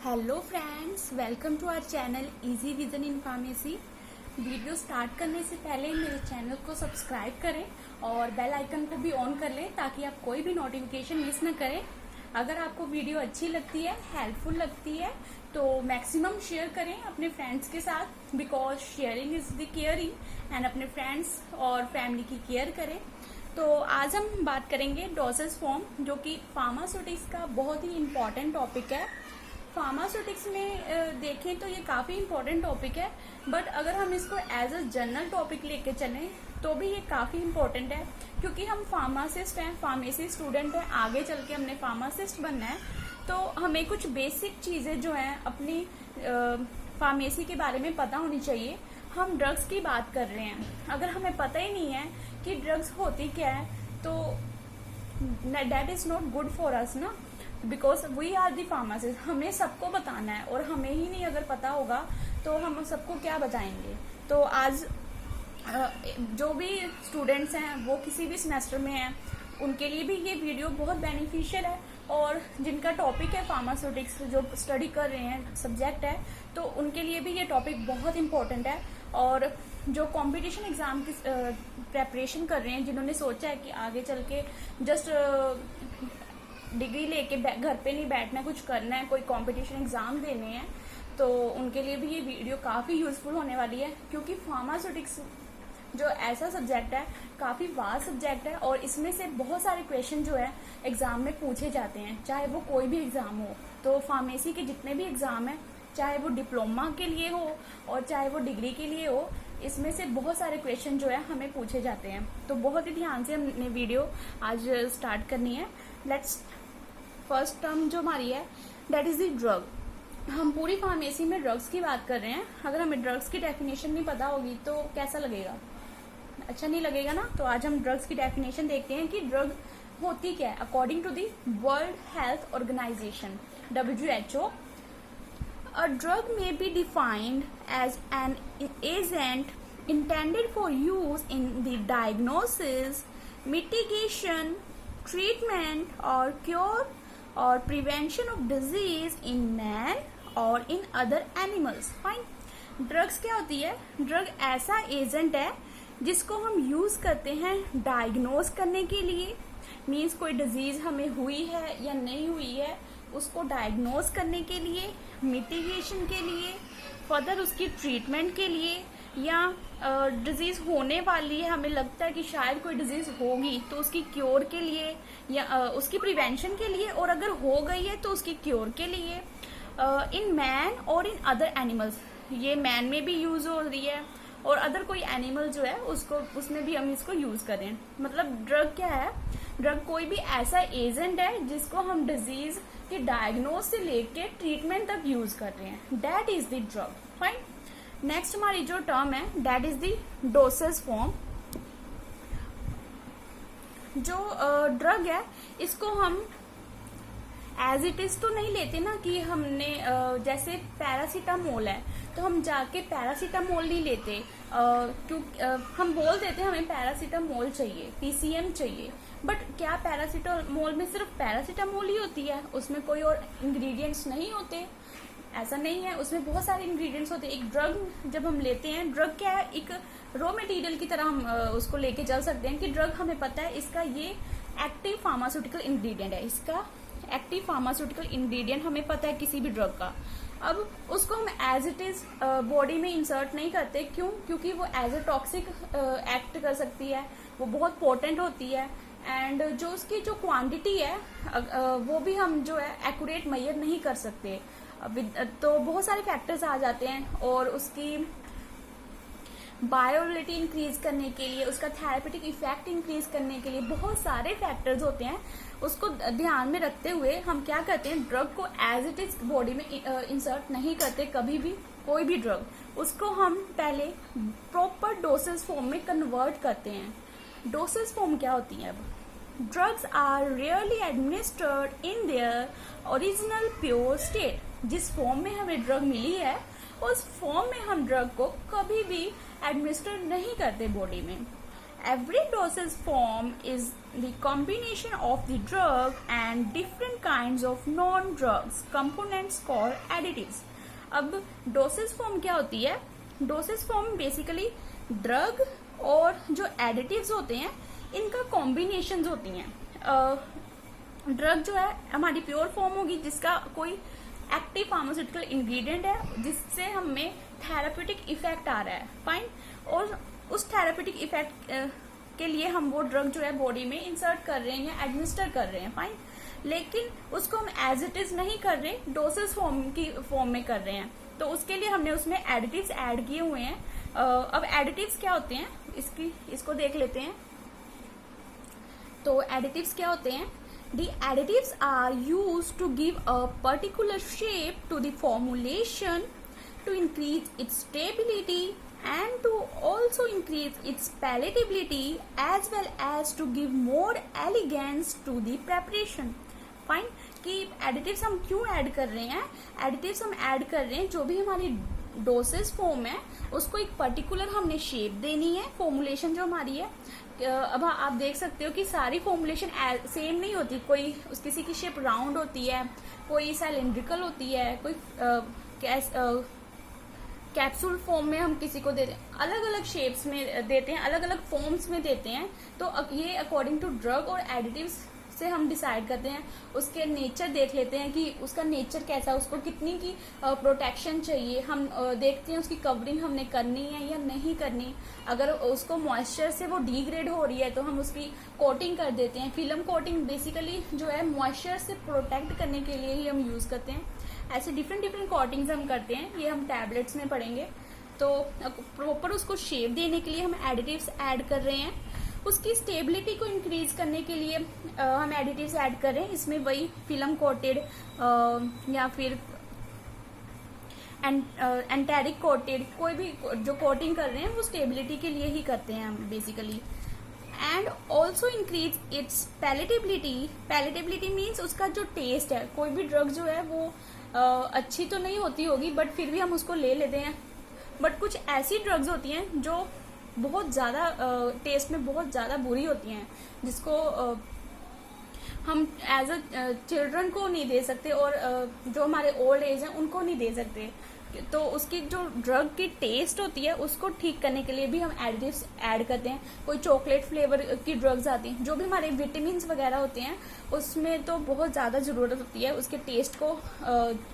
Hello friends, welcome to our channel easy vision in pharmacy. Video start करने से पहले मेरे चैनल को सब्सक्राइब करें और बेल आइकन को भी ऑन कर लें ताकि आप कोई भी नोटिफिकेशन मिस न करें। अगर आपको वीडियो अच्छी लगती है, हेल्पफुल लगती है तो मैक्सिमम शेयर करें अपने फ्रेंड्स के साथ, because sharing is the caring and अपने फ्रेंड्स और फैमिली की केयर करें। तो आज हम बात करेंगे डोसेज फॉर्म, जो कि फार्मास्यूटिक्स का बहुत ही इम्पॉर्टेंट टॉपिक है। फार्मास्यूटिक्स में देखें तो ये काफ़ी इम्पोर्टेंट टॉपिक है, बट अगर हम इसको एज अ जनरल टॉपिक लेके चलें तो भी ये काफ़ी इम्पोर्टेंट है, क्योंकि हम फार्मासिस्ट हैं, फार्मेसी स्टूडेंट हैं, आगे चल के हमने फार्मासिस्ट बनना है। तो हमें कुछ बेसिक चीज़ें जो हैं अपनी फार्मेसी के बारे में पता होनी चाहिए। हम ड्रग्स की बात कर रहे हैं, अगर हमें पता ही नहीं है कि ड्रग्स होती क्या है तो that is not good for us ना, because we are the pharmacist. हमें सबको बताना है और हमें ही नहीं अगर पता होगा तो हम सबको क्या बताएंगे। तो आज जो भी स्टूडेंट्स हैं वो किसी भी सेमेस्टर में हैं उनके लिए भी ये वीडियो बहुत बेनिफिशियल है, और जिनका टॉपिक है फार्मास्यूटिक्स, जो स्टडी कर रहे हैं सब्जेक्ट है, तो उनके लिए भी ये टॉपिक बहुत इंपॉर्टेंट है। और जो कंपटीशन एग्जाम की प्रेपरेशन कर रहे हैं, जिन्होंने सोचा है कि आगे चल के जस्ट डिग्री लेके घर पे नहीं बैठना, कुछ करना है, कोई कंपटीशन एग्जाम देने हैं, तो उनके लिए भी ये वीडियो काफ़ी यूजफुल होने वाली है। क्योंकि फार्मास्यूटिक्स जो ऐसा सब्जेक्ट है, काफ़ी वास्ट सब्जेक्ट है, और इसमें से बहुत सारे क्वेश्चन जो है एग्जाम में पूछे जाते हैं, चाहे वो कोई भी एग्जाम हो। तो फार्मेसी के जितने भी एग्जाम हैं, चाहे वो डिप्लोमा के लिए हो और चाहे वो डिग्री के लिए हो, इसमें से बहुत सारे क्वेश्चन जो है हमें पूछे जाते हैं। तो बहुत ही ध्यान से हमने वीडियो आज स्टार्ट करनी है। लेट्स फर्स्ट टर्म जो हमारी है दैट इज द ड्रग। हम पूरी फार्मेसी में ड्रग्स की बात कर रहे हैं। अगर हमें ड्रग्स की डेफिनेशन नहीं पता होगी तो कैसा लगेगा, अच्छा नहीं लगेगा ना। तो आज हम ड्रग्स की डेफिनेशन देखते हैं कि ड्रग होती क्या है according to the world health organisation WHO। A drug may be defined as an agent intended for use in the diagnosis, mitigation, treatment or cure or prevention of disease in man or in other animals. Fine. Drugs क्या होती है? Drug ऐसा agent है जिसको हम use करते हैं diagnose करने के लिए, मीन्स कोई डिजीज हमें हुई है या नहीं हुई है उसको डायग्नोज करने के लिए, मिटिगेशन के लिए, फर्दर उसकी ट्रीटमेंट के लिए, या डिजीज होने वाली है, हमें लगता है कि शायद कोई डिजीज होगी तो उसकी क्योर के लिए, या उसकी प्रिवेंशन के लिए, और अगर हो गई है तो उसकी क्योर के लिए, इन मैन और इन अदर एनिमल्स। ये मैन में भी यूज हो रही है और अदर कोई एनिमल जो है उसको, उसमें भी हम इसको यूज करें। मतलब ड्रग क्या है? ड्रग कोई भी ऐसा एजेंट है जिसको हम डिजीज के डायग्नोज से लेके ट्रीटमेंट तक यूज कर रहे हैं, that is the drug. Fine. Next हमारी जो टर्म है that is the dosage form. जो ड्रग है इसको हम एज इट इज तो नहीं लेते ना, कि हमने जैसे पैरासीटामोल है तो हम जाके पैरासीटामोल नहीं लेते, क्योंकि हम बोल देते हैं हमें पैरासीटामोल चाहिए, PCM चाहिए, बट क्या पैरासीटामोल में सिर्फ पैरासीटामोल ही होती है? उसमें कोई और इंग्रेडिएंट्स नहीं होते? ऐसा नहीं है, उसमें बहुत सारे इंग्रेडिएंट्स होते हैं। एक ड्रग जब हम लेते हैं, ड्रग क्या है? एक रॉ मटेरियल की तरह हम उसको लेके चल सकते हैं कि ड्रग हमें पता है इसका ये एक्टिव फार्मास्यूटिकल इंग्रेडिएंट है, इसका एक्टिव फार्मास्यूटिकल इंग्रेडिएंट हमें पता है किसी भी ड्रग का। अब उसको हम एज इट इज बॉडी में इंसर्ट नहीं करते। क्यों? क्योंकि वो एज अ टॉक्सिक एक्ट कर सकती है, वो बहुत पोटेंट होती है, एंड जो उसकी जो क्वांटिटी है वो भी हम जो है एक्यूरेट मेजर नहीं कर सकते। तो बहुत सारे फैक्टर्स आ जाते हैं, और उसकी बायोबिलिटी इंक्रीज करने के लिए, उसका थेरेपेटिक इफेक्ट इंक्रीज करने के लिए बहुत सारे फैक्टर्स होते हैं। उसको ध्यान में रखते हुए हम क्या करते हैं, ड्रग को एज इट इज बॉडी में इंसर्ट नहीं करते कभी भी, कोई भी ड्रग। उसको हम पहले प्रॉपर डोसेज फॉर्म में कन्वर्ट करते हैं। डोसेज फॉर्म क्या होती है? अब drugs are rarely administered in their original pure state. जिस फॉर्म में हमें ड्रग मिली है उस फॉर्म में हम ड्रग को कभी भी एडमिनिस्टर नहीं करते बॉडी में, Every dosage form is the combination of the drug and different kinds of non-drugs components called additives. अब dosage form क्या होती है? Dosage form basically drug और जो additives होते हैं इनका combinations होती हैं. ड्रग जो है हमारी प्योर फॉर्म होगी जिसका कोई एक्टिव फार्मास्यूटिकल इंग्रेडिएंट है जिससे हमें थेराप्यूटिक इफेक्ट आ रहा है. फाइन. और उस थेराप्यूटिक इफेक्ट के लिए हम वो ड्रग जो है बॉडी में इंसर्ट कर रहे हैं या एडमिनिस्टर कर रहे हैं. फाइन. लेकिन उसको हम एज इट इज नहीं कर रहे, डोसेस फॉर्म में कर रहे हैं. तो उसके लिए हमने उसमें एडिटिव्स ऐड किए हुए हैं. अब एडिटिव्स क्या होते हैं इसको देख लेते हैं. तो एडिटिव्स क्या होते हैं? The additives are used to give a particular shape to the formulation, to increase its stability and to also increase its palatability as well as to give more elegance to the preparation. Fine. कि additives हम क्यों add कर रहे हैं? Additives हम add कर रहे हैं जो भी हमारी डोसेज फॉर्म है उसको एक पर्टिकुलर हमने शेप देनी है. फॉर्मुलेशन जो हमारी है, अब आप देख सकते हो कि सारी फॉर्मुलेशन सेम नहीं होती. कोई किसी की शेप राउंड होती है, कोई सिलेंड्रिकल होती है, कोई कैप्सूल फॉर्म में हम किसी को देते हैं, अलग अलग शेप्स में देते हैं, अलग अलग फॉर्म्स में देते हैं. तो ये अकॉर्डिंग टू ड्रग और एडिटिव्स से हम डिसाइड करते हैं. उसके नेचर देख लेते हैं कि उसका नेचर कैसा है, उसको कितनी की प्रोटेक्शन चाहिए. हम देखते हैं उसकी कवरिंग हमने करनी है या नहीं करनी. अगर उसको मॉइस्चर से वो डिग्रेड हो रही है तो हम उसकी कोटिंग कर देते हैं. फिल्म कोटिंग बेसिकली जो है मॉइस्चर से प्रोटेक्ट करने के लिए ही हम यूज करते हैं. ऐसे डिफरेंट कोटिंग्स हम करते हैं. ये हम टैबलेट्स में पढ़ेंगे. तो प्रॉपर उसको शेप देने के लिए हम एडिटिव्स ऐड कर रहे हैं. उसकी स्टेबिलिटी को इंक्रीज करने के लिए हम एडिटिव्स ऐड कर रहे हैं. इसमें वही फिल्म कोटेड या फिर एंटेरिक कोटेड, कोई भी जो कोटिंग कर रहे हैं वो स्टेबिलिटी के लिए ही करते हैं हम basically. And also increase its palatability. Palatability means उसका जो टेस्ट है. कोई भी ड्रग जो है वो अच्छी तो नहीं होती होगी बट फिर भी हम उसको ले लेते हैं. बट कुछ ऐसी ड्रग्स होती हैं जो बहुत ज़्यादा टेस्ट में बहुत ज़्यादा बुरी होती हैं, जिसको हम एज अ चिल्ड्रन को नहीं दे सकते और जो हमारे ओल्ड एज हैं उनको नहीं दे सकते. तो उसकी जो ड्रग की टेस्ट होती है उसको ठीक करने के लिए भी हम एडिटिव्स ऐड करते हैं. कोई चॉकलेट फ्लेवर की ड्रग्स आती हैं, जो भी हमारे विटामिन वगैरह होते हैं उसमें तो बहुत ज़्यादा ज़रूरत होती है उसके टेस्ट को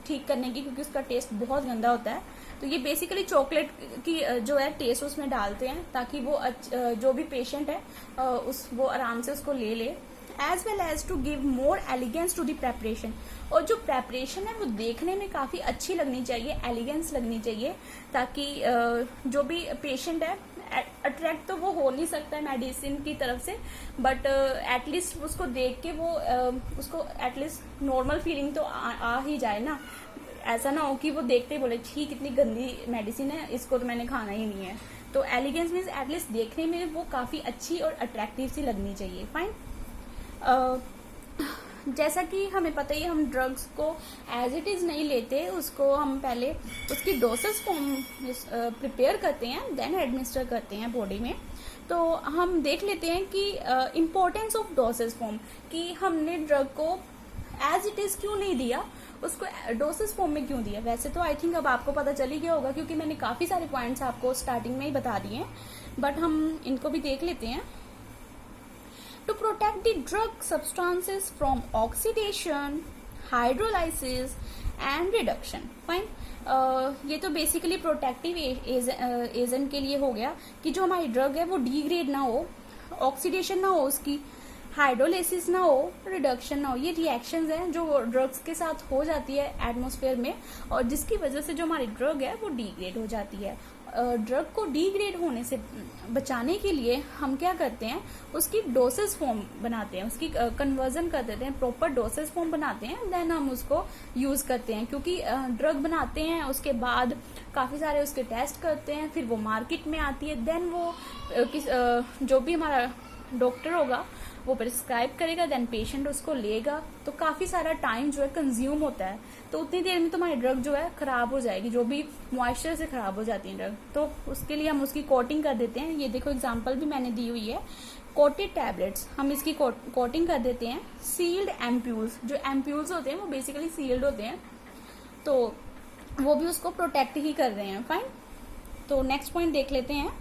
ठीक करने की, क्योंकि उसका टेस्ट बहुत गंदा होता है. तो ये बेसिकली चॉकलेट की जो है टेस्ट उसमें डालते हैं ताकि वो जो भी पेशेंट है वो आराम से उसको ले ले. As well as to give more elegance to the preparation. और जो प्रेपरेशन है वो देखने में काफ़ी अच्छी लगनी चाहिए, एलिगेंस लगनी चाहिए, ताकि जो भी पेशेंट है अट्रैक्ट तो वो हो नहीं सकता है मेडिसिन की तरफ से, बट एटलीस्ट उसको देख के वो उसको एटलीस्ट नॉर्मल फीलिंग तो आ ही जाए ना. ऐसा ना हो कि वो देखते ही बोले छी कितनी गंदी मेडिसिन है, इसको तो मैंने खाना ही नहीं है. तो एलिगेंस मीन्स एटलीस्ट देखने में वो काफ़ी अच्छी और अट्रैक्टिव सी लगनी चाहिए. फाइन. जैसा कि हमें पता ही हम ड्रग्स को एज इट इज़ नहीं लेते, उसको हम पहले उसकी डोसेस फॉर्म प्रिपेयर करते हैं, देन एडमिनिस्टर करते हैं बॉडी में. तो हम देख लेते हैं कि इम्पोर्टेंस ऑफ डोसेस फॉर्म, कि हमने ड्रग को एज इट इज़ क्यों नहीं दिया, उसको डोसेस फॉर्म में क्यों दिया. वैसे तो आई थिंक अब आपको पता चल ही गया होगा क्योंकि मैंने काफ़ी सारे पॉइंट्स आपको स्टार्टिंग में ही बता दिए हैं, बट हम इनको भी देख लेते हैं. To protect the drug substances from oxidation, hydrolysis and reduction. Fine. ये तो बेसिकली प्रोटेक्टिव एजेंट के लिए हो गया कि जो हमारी ड्रग है वो डिग्रेड ना हो, ऑक्सीडेशन ना हो, उसकी हाइड्रोलाइसिस ना हो, रिडक्शन ना हो. ये रिएक्शंस हैं जो ड्रग्स के साथ हो जाती है एटमॉस्फेयर में और जिसकी वजह से जो हमारी ड्रग है वो डिग्रेड हो जाती है. ड्रग को डिग्रेड होने से बचाने के लिए हम क्या करते हैं, उसकी डोसेस फॉर्म बनाते हैं, उसकी कन्वर्जन कर देते हैं, प्रॉपर डोसेस फॉर्म बनाते हैं, देन हम उसको यूज करते हैं. क्योंकि ड्रग बनाते हैं उसके बाद काफी सारे उसके टेस्ट करते हैं, फिर वो मार्केट में आती है, देन वो जो भी हमारा डॉक्टर होगा वो प्रिस्क्राइब करेगा, देन पेशेंट उसको लेगा. तो काफी सारा टाइम जो है कंज्यूम होता है. तो उतनी देर में तुम्हारी ड्रग जो है खराब हो जाएगी, जो भी मॉइस्चर से खराब हो जाती है ड्रग। तो उसके लिए हम उसकी कोटिंग कर देते हैं। ये देखो एग्जांपल भी मैंने दी हुई है, कोटेड टैबलेट्स, हम इसकी कोटिंग कर देते हैं। सील्ड एम्प्यूल्स, जो एम्प्यूल्स होते हैं वो बेसिकली सील्ड होते हैं, तो वो भी उसको प्रोटेक्ट ही कर रहे हैं। फाइन, तो नेक्स्ट पॉइंट देख लेते हैं।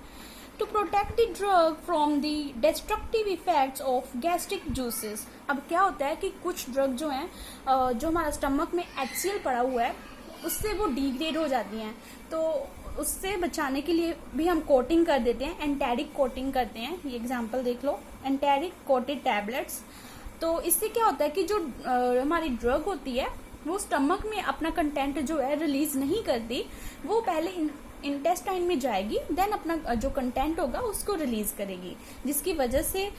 To protect the drug from the destructive effects of gastric juices. अब क्या होता है कि कुछ ड्रग जो हैं, जो हमारा स्टमक में HCl पड़ा हुआ है उससे वो डिग्रेड हो जाती हैं, तो उससे बचाने के लिए भी हम कोटिंग कर देते हैं, एंटेरिक कोटिंग करते हैं। ये एग्जांपल देख लो, एंटेरिक कोटेड टैबलेट्स। तो इससे क्या होता है कि जो हमारी ड्रग होती है वो स्टमक में अपना कंटेंट जो है रिलीज नहीं करती, वो पहले इंटेस्टाइन में जाएगी, देन अपना जो कंटेंट होगा उसको रिलीज करेगी, जिसकी वजह से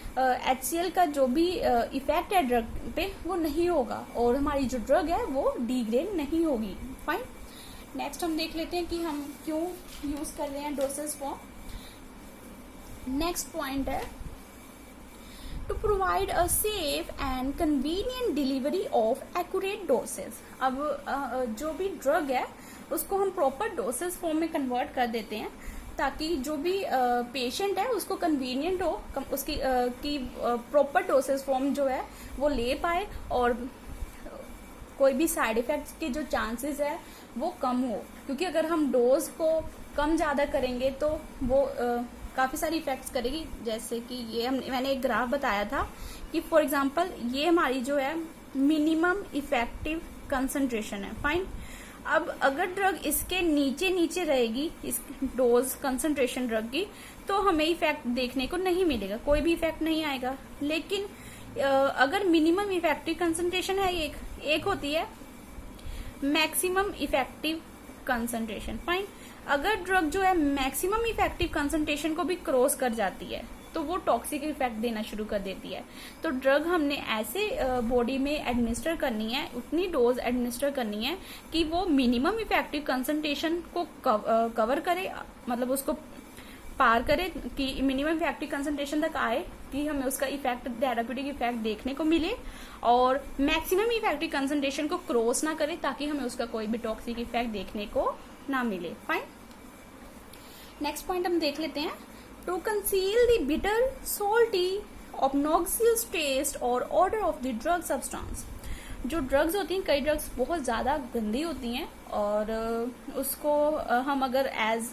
HCl का जो भी इफेक्ट है ड्रग पे वो नहीं होगा और हमारी जो ड्रग है वो डिग्रेड नहीं होगी। फाइन, नेक्स्ट हम देख लेते हैं कि हम क्यों यूज कर रहे हैं डोसेज फॉर्म। नेक्स्ट पॉइंट है to provide a safe and convenient delivery of accurate dosage. अब जो भी ड्रग है उसको हम प्रॉपर डोसेज फॉर्म में कन्वर्ट कर देते हैं, ताकि जो भी पेशेंट है उसको कन्वीनियंट हो, उसकी की प्रॉपर डोसेज फॉर्म जो है वो ले पाए और कोई भी साइड इफेक्ट्स के जो चांसेस है वो कम हो। क्योंकि अगर हम डोज को कम ज़्यादा करेंगे तो वो काफ़ी सारी इफेक्ट्स करेगी। जैसे कि ये मैंने एक ग्राफ बताया था कि फॉर एग्जांपल ये हमारी जो है मिनिमम इफेक्टिव कंसंट्रेशन है। फाइन, अब अगर ड्रग इसके नीचे नीचे रहेगी, इस डोज कंसंट्रेशन ड्रग की, तो हमें इफेक्ट देखने को नहीं मिलेगा, कोई भी इफेक्ट नहीं आएगा। लेकिन अगर मिनिमम इफेक्टिव कंसंट्रेशन है एक होती है मैक्सिमम इफेक्टिव कंसंट्रेशन। फाइन, अगर ड्रग जो है मैक्सिमम इफेक्टिव कंसंट्रेशन को भी क्रॉस कर जाती है तो वो टॉक्सिक इफेक्ट देना शुरू कर देती है। तो ड्रग हमने ऐसे बॉडी में एडमिनिस्टर करनी है, उतनी डोज एडमिनिस्टर करनी है कि वो मिनिमम इफेक्टिव कंसंट्रेशन को कवर करे, मतलब उसको पार करे कि मिनिमम इफेक्टिव कंसंट्रेशन तक आए कि हमें उसका इफेक्ट, थेराप्यूटिक इफेक्ट देखने को मिले, और मैक्सिमम इफेक्टिव कंसंट्रेशन को क्रॉस ना करे ताकि हमें उसका कोई भी टॉक्सिक इफेक्ट देखने को ना मिले। फाइन, नेक्स्ट पॉइंट हम देख लेते हैं। To conceal the bitter, salty, obnoxious taste और odour of the drug substance. जो ड्रग्स होती हैं, कई ड्रग्स बहुत ज़्यादा गंदी होती हैं और उसको हम अगर एज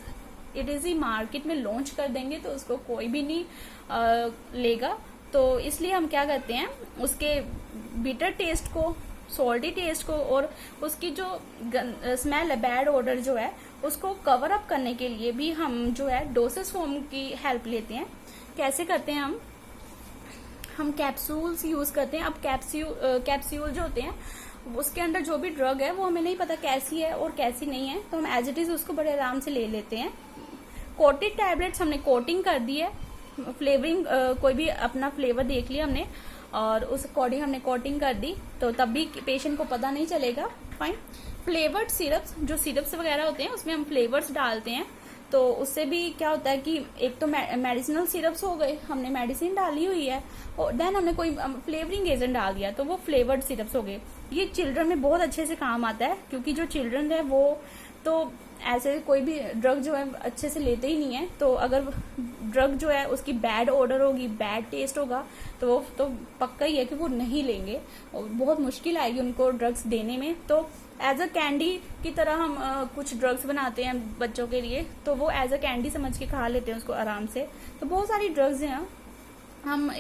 इट इज ही मार्केट में लॉन्च कर देंगे तो उसको कोई भी नहीं लेगा। तो इसलिए हम क्या करते हैं, उसके बिटर टेस्ट को, सॉल्टी टेस्ट को और उसकी जो स्मेल है, बैड ऑर्डर जो है, उसको कवर अप करने के लिए भी हम जो है डोसेस फॉर्म की हेल्प लेते हैं। कैसे करते हैं हम कैप्सूल्स यूज करते हैं। अब कैप्सूल जो होते हैं उसके अंदर जो भी ड्रग है वो हमें नहीं पता कैसी है और कैसी नहीं है, तो हम एज इट इज उसको बड़े आराम से ले लेते हैं। कोटेड टैबलेट्स हमने कोटिंग कर दी है, फ्लेवरिंग कोई भी अपना फ्लेवर देख लिया हमने और उस अकॉर्डिंग हमने कोटिंग कर दी, तो तब भी पेशेंट को पता नहीं चलेगा। फाइन, फ्लेवर्ड सिरप्स, जो सिरप्स वगैरह होते हैं उसमें हम फ्लेवर्स डालते हैं, तो उससे भी क्या होता है कि एक तो मेडिसिनल सिरप्स हो गए, हमने मेडिसिन डाली हुई है और देन हमने कोई फ्लेवरिंग एजेंट डाल दिया तो वो फ्लेवर्ड सिरप्स हो गए। ये चिल्ड्रन में बहुत अच्छे से काम आता है, क्योंकि जो चिल्ड्रन है वो तो ऐसे कोई भी ड्रग जो है अच्छे से लेते ही नहीं है, तो अगर ड्रग जो है उसकी बैड ऑर्डर होगी, बैड टेस्ट होगा, तो वो तो पक्का ही है कि वो नहीं लेंगे और बहुत मुश्किल आएगी उनको ड्रग्स देने में। तो एज अ कैंडी की तरह हम कुछ ड्रग्स बनाते हैं बच्चों के लिए, तो वो एज अ कैंडी समझ के खा लेते हैं उसको आराम से। तो बहुत सारी ड्रग्स हैं हम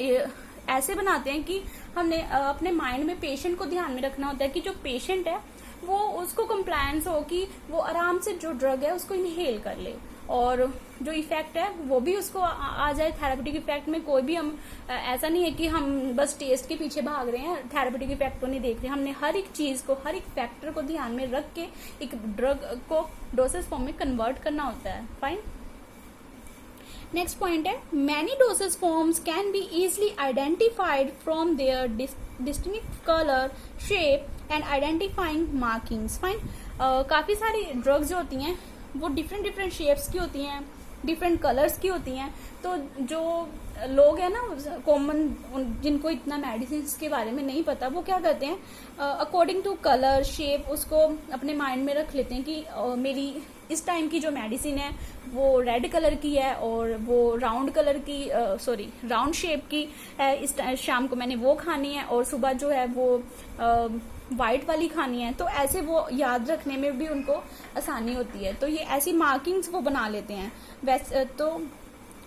ऐसे बनाते हैं कि हमने अपने माइंड में पेशेंट को ध्यान में रखना होता है कि जो पेशेंट है वो, उसको कंप्लायंस हो कि वो आराम से जो ड्रग है उसको इनहेल कर ले और जो इफेक्ट है वो भी उसको आ जाए। थेराप्यूटिक इफेक्ट में कोई भी हम ऐसा नहीं है कि हम बस टेस्ट के पीछे भाग रहे हैं, थेराप्यूटिक इफेक्ट को नहीं देख रहे। हमने हर एक चीज को, हर एक फैक्टर को ध्यान में रख के एक ड्रग को डोसेज फॉर्म में कन्वर्ट करना होता है। फाइन, नेक्स्ट पॉइंट है many dosage forms can be easily identified from their distinct colour, shape and identifying markings. Fine, काफी सारी ड्रग्स जो होती हैं वो डिफरेंट शेप्स की होती हैं, डिफरेंट कलर्स की होती हैं। तो जो लोग हैं ना कॉमन, जिनको इतना मेडिसिन के बारे में नहीं पता, वो क्या करते हैं अकॉर्डिंग टू कलर शेप उसको अपने माइंड में रख लेते हैं कि मेरी इस टाइम की जो मेडिसिन है वो रेड कलर की है और वो राउंड कलर की राउंड शेप की है, इस शाम को मैंने वो खानी है और सुबह जो है वो वाइट वाली खानी है। तो ऐसे वो याद रखने में भी उनको आसानी होती है। तो ये ऐसी मार्किंग्स वो बना लेते हैं। वैसे तो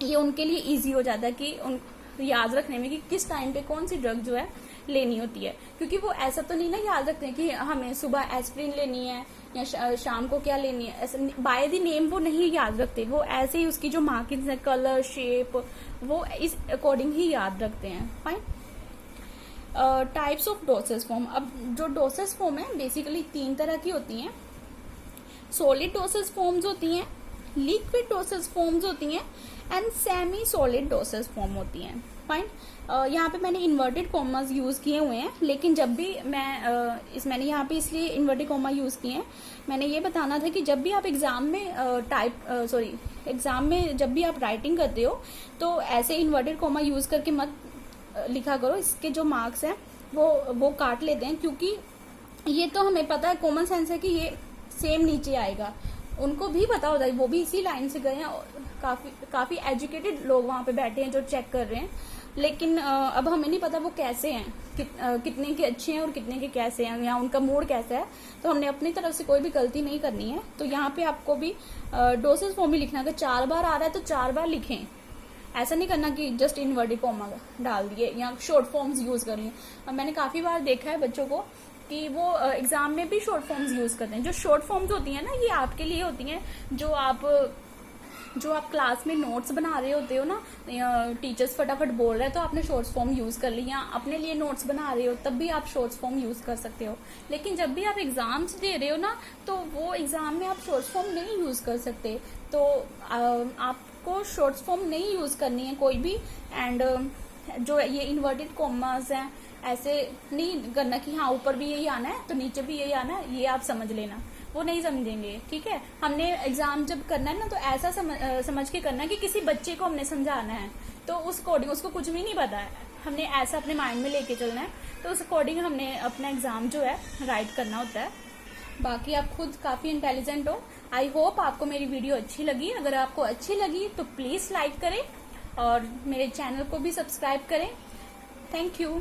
ये उनके लिए इजी हो जाता है कि उन याद रखने में कि किस टाइम पे कौन सी ड्रग जो है लेनी होती है। क्योंकि वो ऐसा तो नहीं ना याद रखते हैं कि हमें सुबह एस्प्रिन लेनी है या शाम को क्या लेनी है, ऐसा बाय द नेम वो नहीं याद रखते। वो ऐसे ही उसकी जो मार्किंग्स है, कलर शेप, वो इस अकॉर्डिंग ही याद रखते हैं। Fine. Types of dosage form. अब जो डोसेज फॉर्म है बेसिकली 3 तरह की होती हैं। सॉलिड डोसेज फॉर्म्स होती हैं, लिक्विड डोसेज फॉर्म्स होती हैं and semi solid dosage form होती हैं। फाइन। यहाँ पे मैंने इन्वर्टेड कॉमास यूज किए हुए हैं, लेकिन जब भी मैंने यहाँ पे इसलिए इन्वर्टेड कॉमा यूज किए हैं, मैंने ये बताना था कि जब भी आप एग्जाम में एग्जाम में जब भी आप राइटिंग करते हो तो ऐसे इन्वर्टेड कॉमा यूज करके मत लिखा करो। इसके जो मार्क्स हैं वो काट लेते हैं, क्योंकि ये तो हमें पता है, कॉमन सेंस है कि ये सेम नीचे आएगा। उनको भी पता होता है, वो भी इसी लाइन से गए हैं और काफी एजुकेटेड लोग वहां पे बैठे हैं जो चेक कर रहे हैं। लेकिन अब हमें नहीं पता वो कैसे हैं, कितने के अच्छे हैं और कितने के कैसे हैं, या उनका मूड कैसा है। तो हमने अपनी तरफ से कोई भी गलती नहीं करनी है। तो यहाँ पे आपको भी डोसेज फॉर्म ही लिखना। अगर 4 बार आ रहा है तो 4 बार लिखें। ऐसा नहीं करना कि जस्ट इन्वर्टेड कॉमा डाल दिए या शॉर्ट फॉर्म्स यूज कर लिए। अब मैंने काफी बार देखा है बच्चों को कि वो एग्जाम में भी शॉर्ट फॉर्म्स यूज करते हैं। जो शॉर्ट फॉर्म्स होती हैं ना, ये आपके लिए होती हैं जो आप क्लास में नोट्स बना रहे होते हो ना, टीचर्स फटाफट बोल रहे हैं तो आपने शॉर्ट फॉर्म यूज कर लिया। अपने लिए नोट्स बना रहे हो तब भी आप शॉर्ट फॉर्म यूज कर सकते हो। लेकिन जब भी आप एग्जाम्स दे रहे हो ना, तो वो एग्जाम में आप शॉर्ट फॉर्म नहीं यूज कर सकते। तो आपको शॉर्ट फॉर्म नहीं यूज करनी है कोई भी। एंड जो ये इन्वर्टेड कॉमास हैं, ऐसे नहीं करना कि हाँ ऊपर भी यही आना है तो नीचे भी यही आना है, ये आप समझ लेना। वो नहीं समझेंगे, ठीक है। हमने एग्जाम जब करना है ना, तो ऐसा समझ के करना है कि किसी बच्चे को हमने समझाना है, तो उस अकॉर्डिंग, उसको कुछ भी नहीं पता है, हमने ऐसा अपने माइंड में लेके चलना है। तो उस अकॉर्डिंग हमने अपना एग्जाम जो है राइट करना होता है। बाकी आप खुद काफी इंटेलिजेंट हो। आई होप आपको मेरी वीडियो अच्छी लगी। अगर आपको अच्छी लगी तो प्लीज लाइक करें और मेरे चैनल को भी सब्सक्राइब करें। Thank you.